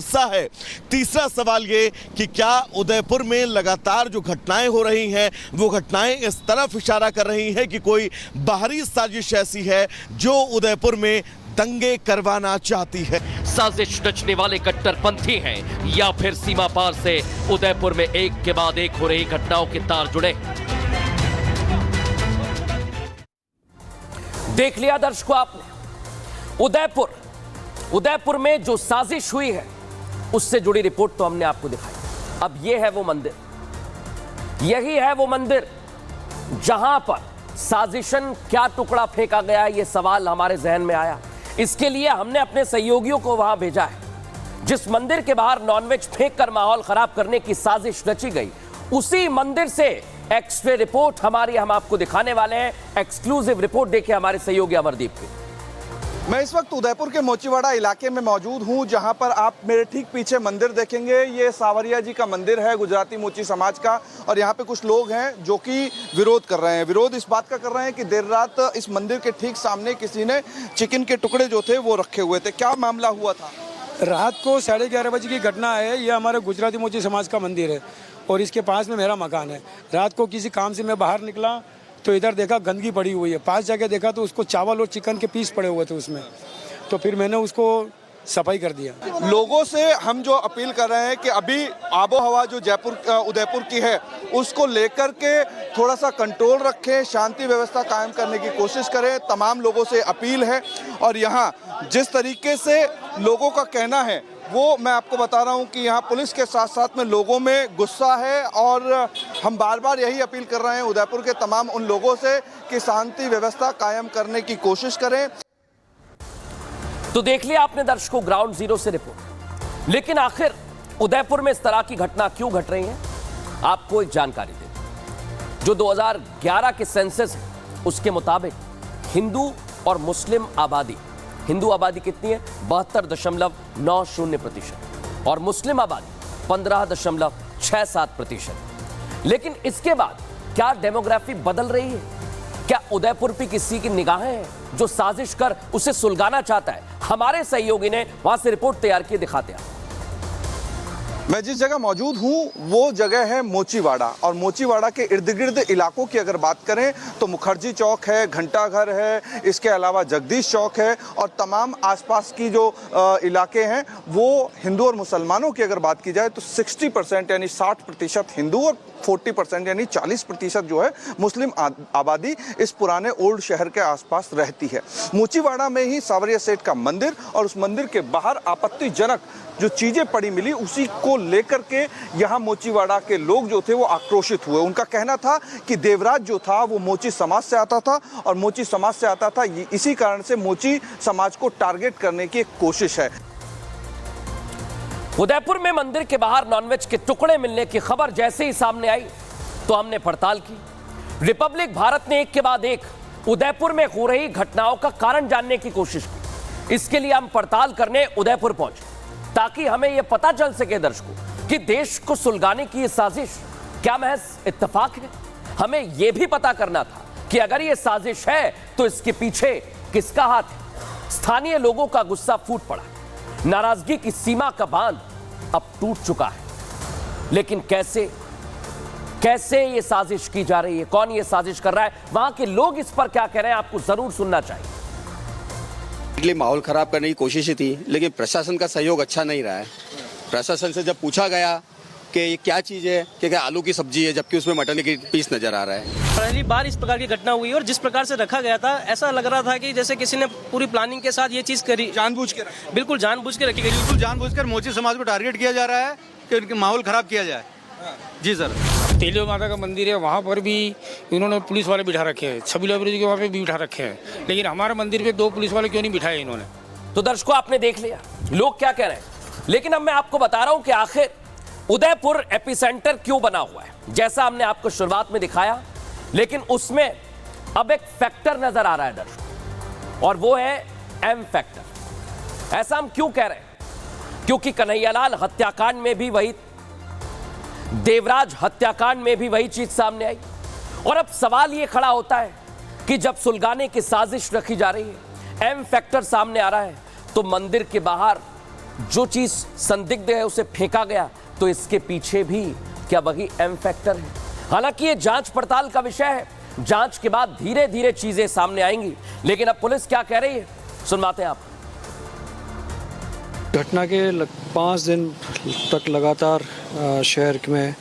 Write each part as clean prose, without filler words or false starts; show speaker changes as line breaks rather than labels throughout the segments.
गुस्सा है। तीसरा सवाल ये कि क्या उदयपुर में लगातार जो घटनाएं हो रही हैं वो घटनाएं इस तरफ इशारा कर रही हैं कि कोई बाहरी साजिश ऐसी है जो उदयपुर में दंगे करवाना चाहती है।
साजिश रचने वाले कट्टरपंथी हैं या फिर सीमा पार से उदयपुर में एक के बाद एक हो रही घटनाओं के तार जुड़े। देख लिया दर्शकों आपने, उदयपुर में जो साजिश हुई है उससे जुड़ी रिपोर्ट तो हमने आपको दिखाई। अब यह है वो मंदिर, यही है वो मंदिर जहां पर साजिशन क्या टुकड़ा फेंका गया, यह सवाल हमारे जहन में आया। इसके लिए हमने अपने सहयोगियों को वहां भेजा है। जिस मंदिर के बाहर नॉनवेज फेंक कर माहौल खराब करने की साजिश रची गई, उसी मंदिर से एक्स-रे रिपोर्ट हमारी हम आपको दिखाने वाले हैं। एक्सक्लूसिव रिपोर्ट देखिए हमारे सहयोगी अमरदीप की।
मैं इस वक्त उदयपुर के मोचीवाड़ा इलाके में मौजूद हूं, जहां पर आप मेरे ठीक पीछे मंदिर देखेंगे। ये सावरिया जी का मंदिर है, गुजराती मोची समाज का। और यहां पे कुछ लोग हैं जो कि विरोध कर रहे हैं। विरोध इस बात का कर रहे हैं कि देर रात इस मंदिर के ठीक सामने किसी ने चिकन के टुकड़े जो थे वो रखे हुए थे। क्या मामला हुआ था?
रात को 11:30 बजे की घटना है। ये हमारे गुजराती मोची समाज का मंदिर है और इसके पास में मेरा मकान है। रात को किसी काम से मैं बाहर निकला तो इधर देखा गंदगी पड़ी हुई है। पास जाके देखा तो उसको चावल और चिकन के पीस पड़े हुए थे उसमें। तो फिर मैंने उसको सफाई कर दिया।
लोगों से हम जो अपील कर रहे हैं कि अभी आबो हवा जो उदयपुर की है उसको लेकर के थोड़ा सा कंट्रोल रखें, शांति व्यवस्था कायम करने की कोशिश करें। तमाम लोगों से अपील है। और यहाँ जिस तरीके से लोगों का कहना है वो मैं आपको बता रहा हूं कि यहाँ पुलिस के साथ साथ में लोगों में गुस्सा है। और हम बार बार यही अपील कर रहे हैं उदयपुर के तमाम उन लोगों से कि शांति व्यवस्था कायम करने की कोशिश करें।
तो देख लिया आपने दर्शकों ग्राउंड जीरो से रिपोर्ट। लेकिन आखिर उदयपुर में इस तरह की घटना क्यों घट रही है, आपको एक जानकारी देते हैं। जो 2011 के सेंसस है उसके मुताबिक हिंदू और मुस्लिम आबादी, हिंदू आबादी कितनी है 72.90% और मुस्लिम आबादी 15.67%। लेकिन इसके बाद क्या डेमोग्राफी बदल रही है? क्या उदयपुर पे किसी की निगाहें हैं जो साजिश कर उसे सुलगाना चाहता है? हमारे सहयोगी ने वहां से रिपोर्ट तैयार की, दिखाते हैं।
मैं जिस जगह मौजूद हूँ वो जगह है मोचीवाड़ा। और मोचीवाड़ा के इर्द गिर्द इलाकों की अगर बात करें तो मुखर्जी चौक है, घंटाघर है, इसके अलावा जगदीश चौक है। और तमाम आसपास की जो इलाके हैं वो हिंदू और मुसलमानों की अगर बात की जाए तो 60% यानी 60% हिंदू और 40% यानी 40% जो है मुस्लिम आबादी इस पुराने ओल्ड शहर के आसपास रहती है। मोचीवाड़ा में ही सावरिया सेठ का मंदिर और उस मंदिर के बाहर आपत्तिजनक जो चीजें पड़ी मिली, उसी को लेकर के यहाँ मोचीवाड़ा के लोग जो थे वो आक्रोशित हुए। उनका कहना था कि देवराज जो था वो मोची समाज से आता था और मोची समाज से आता था, इसी कारण से मोची समाज को टारगेट करने की एक कोशिश है।
उदयपुर में मंदिर के बाहर नॉनवेज के टुकड़े मिलने की खबर जैसे ही सामने आई तो हमने पड़ताल की। रिपब्लिक भारत ने एक के बाद एक उदयपुर में हो रही घटनाओं का कारण जानने की कोशिश की। इसके लिए हम पड़ताल करने उदयपुर पहुंचे ताकि हमें यह पता चल सके दर्शकों कि देश को सुलगाने की यह साजिश क्या महज इत्तेफाक है। हमें यह भी पता करना था कि अगर यह साजिश है तो इसके पीछे किसका हाथ है। स्थानीय लोगों का गुस्सा फूट पड़ा, नाराजगी की सीमा का बांध अब टूट चुका है। लेकिन कैसे ये साजिश की जा रही है, कौन ये साजिश कर रहा है, वहां के लोग इस पर क्या कह रहे हैं, आपको जरूर सुनना चाहिए।
माहौल खराब करने की कोशिश ही थी, लेकिन प्रशासन का सहयोग अच्छा नहीं रहा है। प्रशासन से जब पूछा गया कि ये क्या चीज़ है, कि आलू की सब्जी है, जबकि उसमें मटन की पीस नजर आ रहा है।
पहली बार इस प्रकार की घटना हुई और जिस प्रकार से रखा गया था ऐसा लग रहा था कि जैसे किसी ने पूरी प्लानिंग के साथ ये चीज़ करी,
जानबूझ के
बिल्कुल जानबूझ के रखी गई।
बिल्कुल जानबूझकर मोची समाज को टारगेट किया जा रहा है कि उनके माहौल खराब किया जाए। जी सर।
तेलियो माता का मंदिर है, वहाँ पर भी इन्होंने पुलिस वाले बिठा रखे हैं। छबीला ब्रिज के वहाँ पे भी बिठा रखे हैं, लेकिन हमारे मंदिर पे 2 पुलिस वाले क्यों नहीं बिठाए इन्होंने?
तो दर्शकों आपने देख लिया लोग क्या कह रहे हैं। लेकिन अब मैं आपको बता रहा हूं कि आखिर उदयपुर एपिसेंटर क्यों बना हुआ है। जैसा हमने आपको शुरुआत में दिखाया, लेकिन उसमें अब एक फैक्टर नजर आ रहा है दर्शकों, और वो है एम फैक्टर। ऐसा हम क्यों कह रहे हैं? क्योंकि कन्हैयालाल हत्याकांड में भी वही, देवराज हत्याकांड में भी वही चीज सामने आई। और अब सवाल यह खड़ा होता है कि जब सुलगाने की साजिश रखी जा रही है, एम फैक्टर सामने आ रहा है, तो मंदिर के बाहर जो चीज संदिग्ध है उसे फेंका गया, तो इसके पीछे भी क्या वही एम फैक्टर है? हालांकि ये जांच पड़ताल का विषय है, जांच के बाद धीरे धीरे चीजें सामने आएंगी। लेकिन अब पुलिस क्या कह रही है, सुनवाते हैं आप।
घटना के 5 दिन तक लगातार शहर में,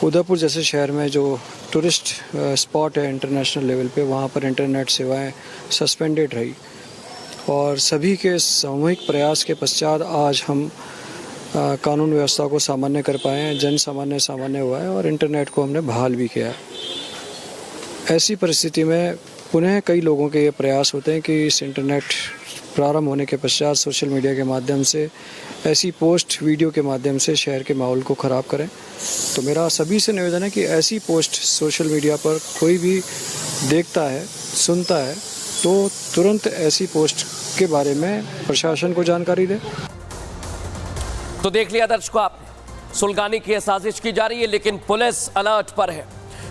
उदयपुर जैसे शहर में जो टूरिस्ट स्पॉट है इंटरनेशनल लेवल पे, वहाँ पर इंटरनेट सेवाएं सस्पेंडेड रही और सभी के सामूहिक प्रयास के पश्चात आज हम कानून व्यवस्था को सामान्य कर पाए हैं, जन सामान्य हुआ है और इंटरनेट को हमने बहाल भी किया है। ऐसी परिस्थिति में पुनः कई लोगों के ये प्रयास होते हैं कि इस इंटरनेट प्रारंभ होने के पश्चात सोशल मीडिया के माध्यम से ऐसी पोस्ट वीडियो के माध्यम से शहर के माहौल को ख़राब करें। तो मेरा सभी से निवेदन है कि ऐसी पोस्ट सोशल मीडिया पर कोई भी देखता है, सुनता है, तो तुरंत ऐसी पोस्ट के बारे में प्रशासन को जानकारी दे।
तो देख लिया दर्शकों आपने, सुलगाने की साजिश की जा रही है, लेकिन पुलिस अलर्ट पर है।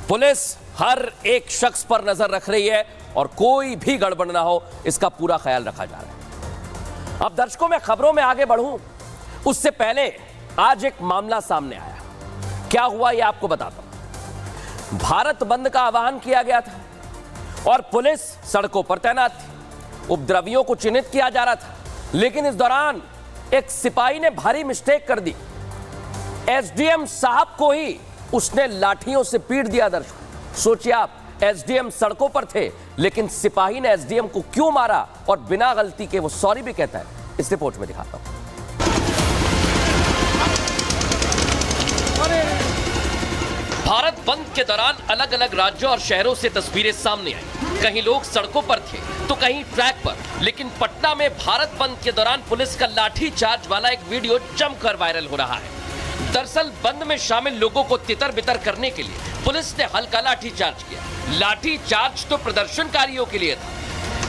पुलिस हर एक शख्स पर नजर रख रही है और कोई भी गड़बड़ ना हो इसका पूरा ख्याल रखा जा रहा है। अब दर्शकों मैं खबरों में आगे बढ़ूं उससे पहले आज एक मामला सामने आया। क्या हुआ यह आपको बताता हूं। भारत बंद का आह्वान किया गया था और पुलिस सड़कों पर तैनात थी। उपद्रवियों को चिन्हित किया जा रहा था, लेकिन इस दौरान एक सिपाही ने भारी मिस्टेक कर दी। एसडीएम साहब को ही उसने लाठियों से पीट दिया। दर्शक सोचिए आप, एसडीएम सड़कों पर थे लेकिन सिपाही ने एसडीएम को क्यों मारा और बिना गलती के वो सॉरी भी कहता है। इस रिपोर्ट में दिखाता हूं। भारत बंद के दौरान अलग अलग राज्यों और शहरों से तस्वीरें सामने आई। कहीं लोग सड़कों पर थे तो कहीं ट्रैक पर, लेकिन पटना में भारत बंद के दौरान पुलिस का लाठी चार्ज वाला एक वीडियो जमकर वायरल हो रहा है। दरअसल बंद में शामिल लोगों को तितर बितर करने के लिए पुलिस ने हल्का लाठी चार्ज किया। लाठी चार्ज तो प्रदर्शनकारियों के लिए था,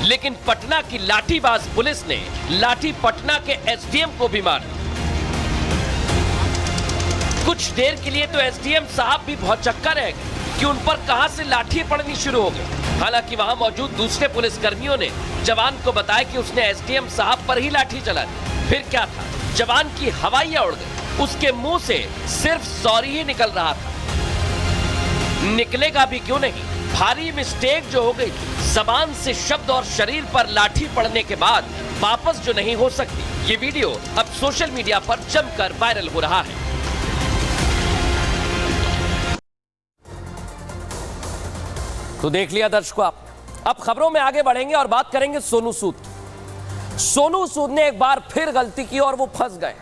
लेकिन पटना की लाठीबाज पुलिस ने लाठी पटना के एसडीएम को भी मारा। कुछ देर के लिए तो एसडीएम साहब भी भौचक्का रह गए कि उन पर कहां से लाठी पड़नी शुरू हो गई। हालांकि वहां मौजूद दूसरे पुलिसकर्मियों ने जवान को बताया कि उसने एसडीएम साहब पर ही लाठी चला दी। फिर क्या था, जवान की हवाइयां उड़ गई, उसके मुंह से सिर्फ सॉरी ही निकल रहा था। निकलेगा भी क्यों नहीं, भारी मिस्टेक जो हो गई, जबान से शब्द और शरीर पर लाठी पड़ने के बाद वापस जो नहीं हो सकती। ये वीडियो अब सोशल मीडिया पर जमकर वायरल हो रहा है। तो देख लिया दर्शकों आप। अब खबरों में आगे बढ़ेंगे और बात करेंगे सोनू सूद। सोनू सूद ने एक बार फिर गलती की और वो फंस गए।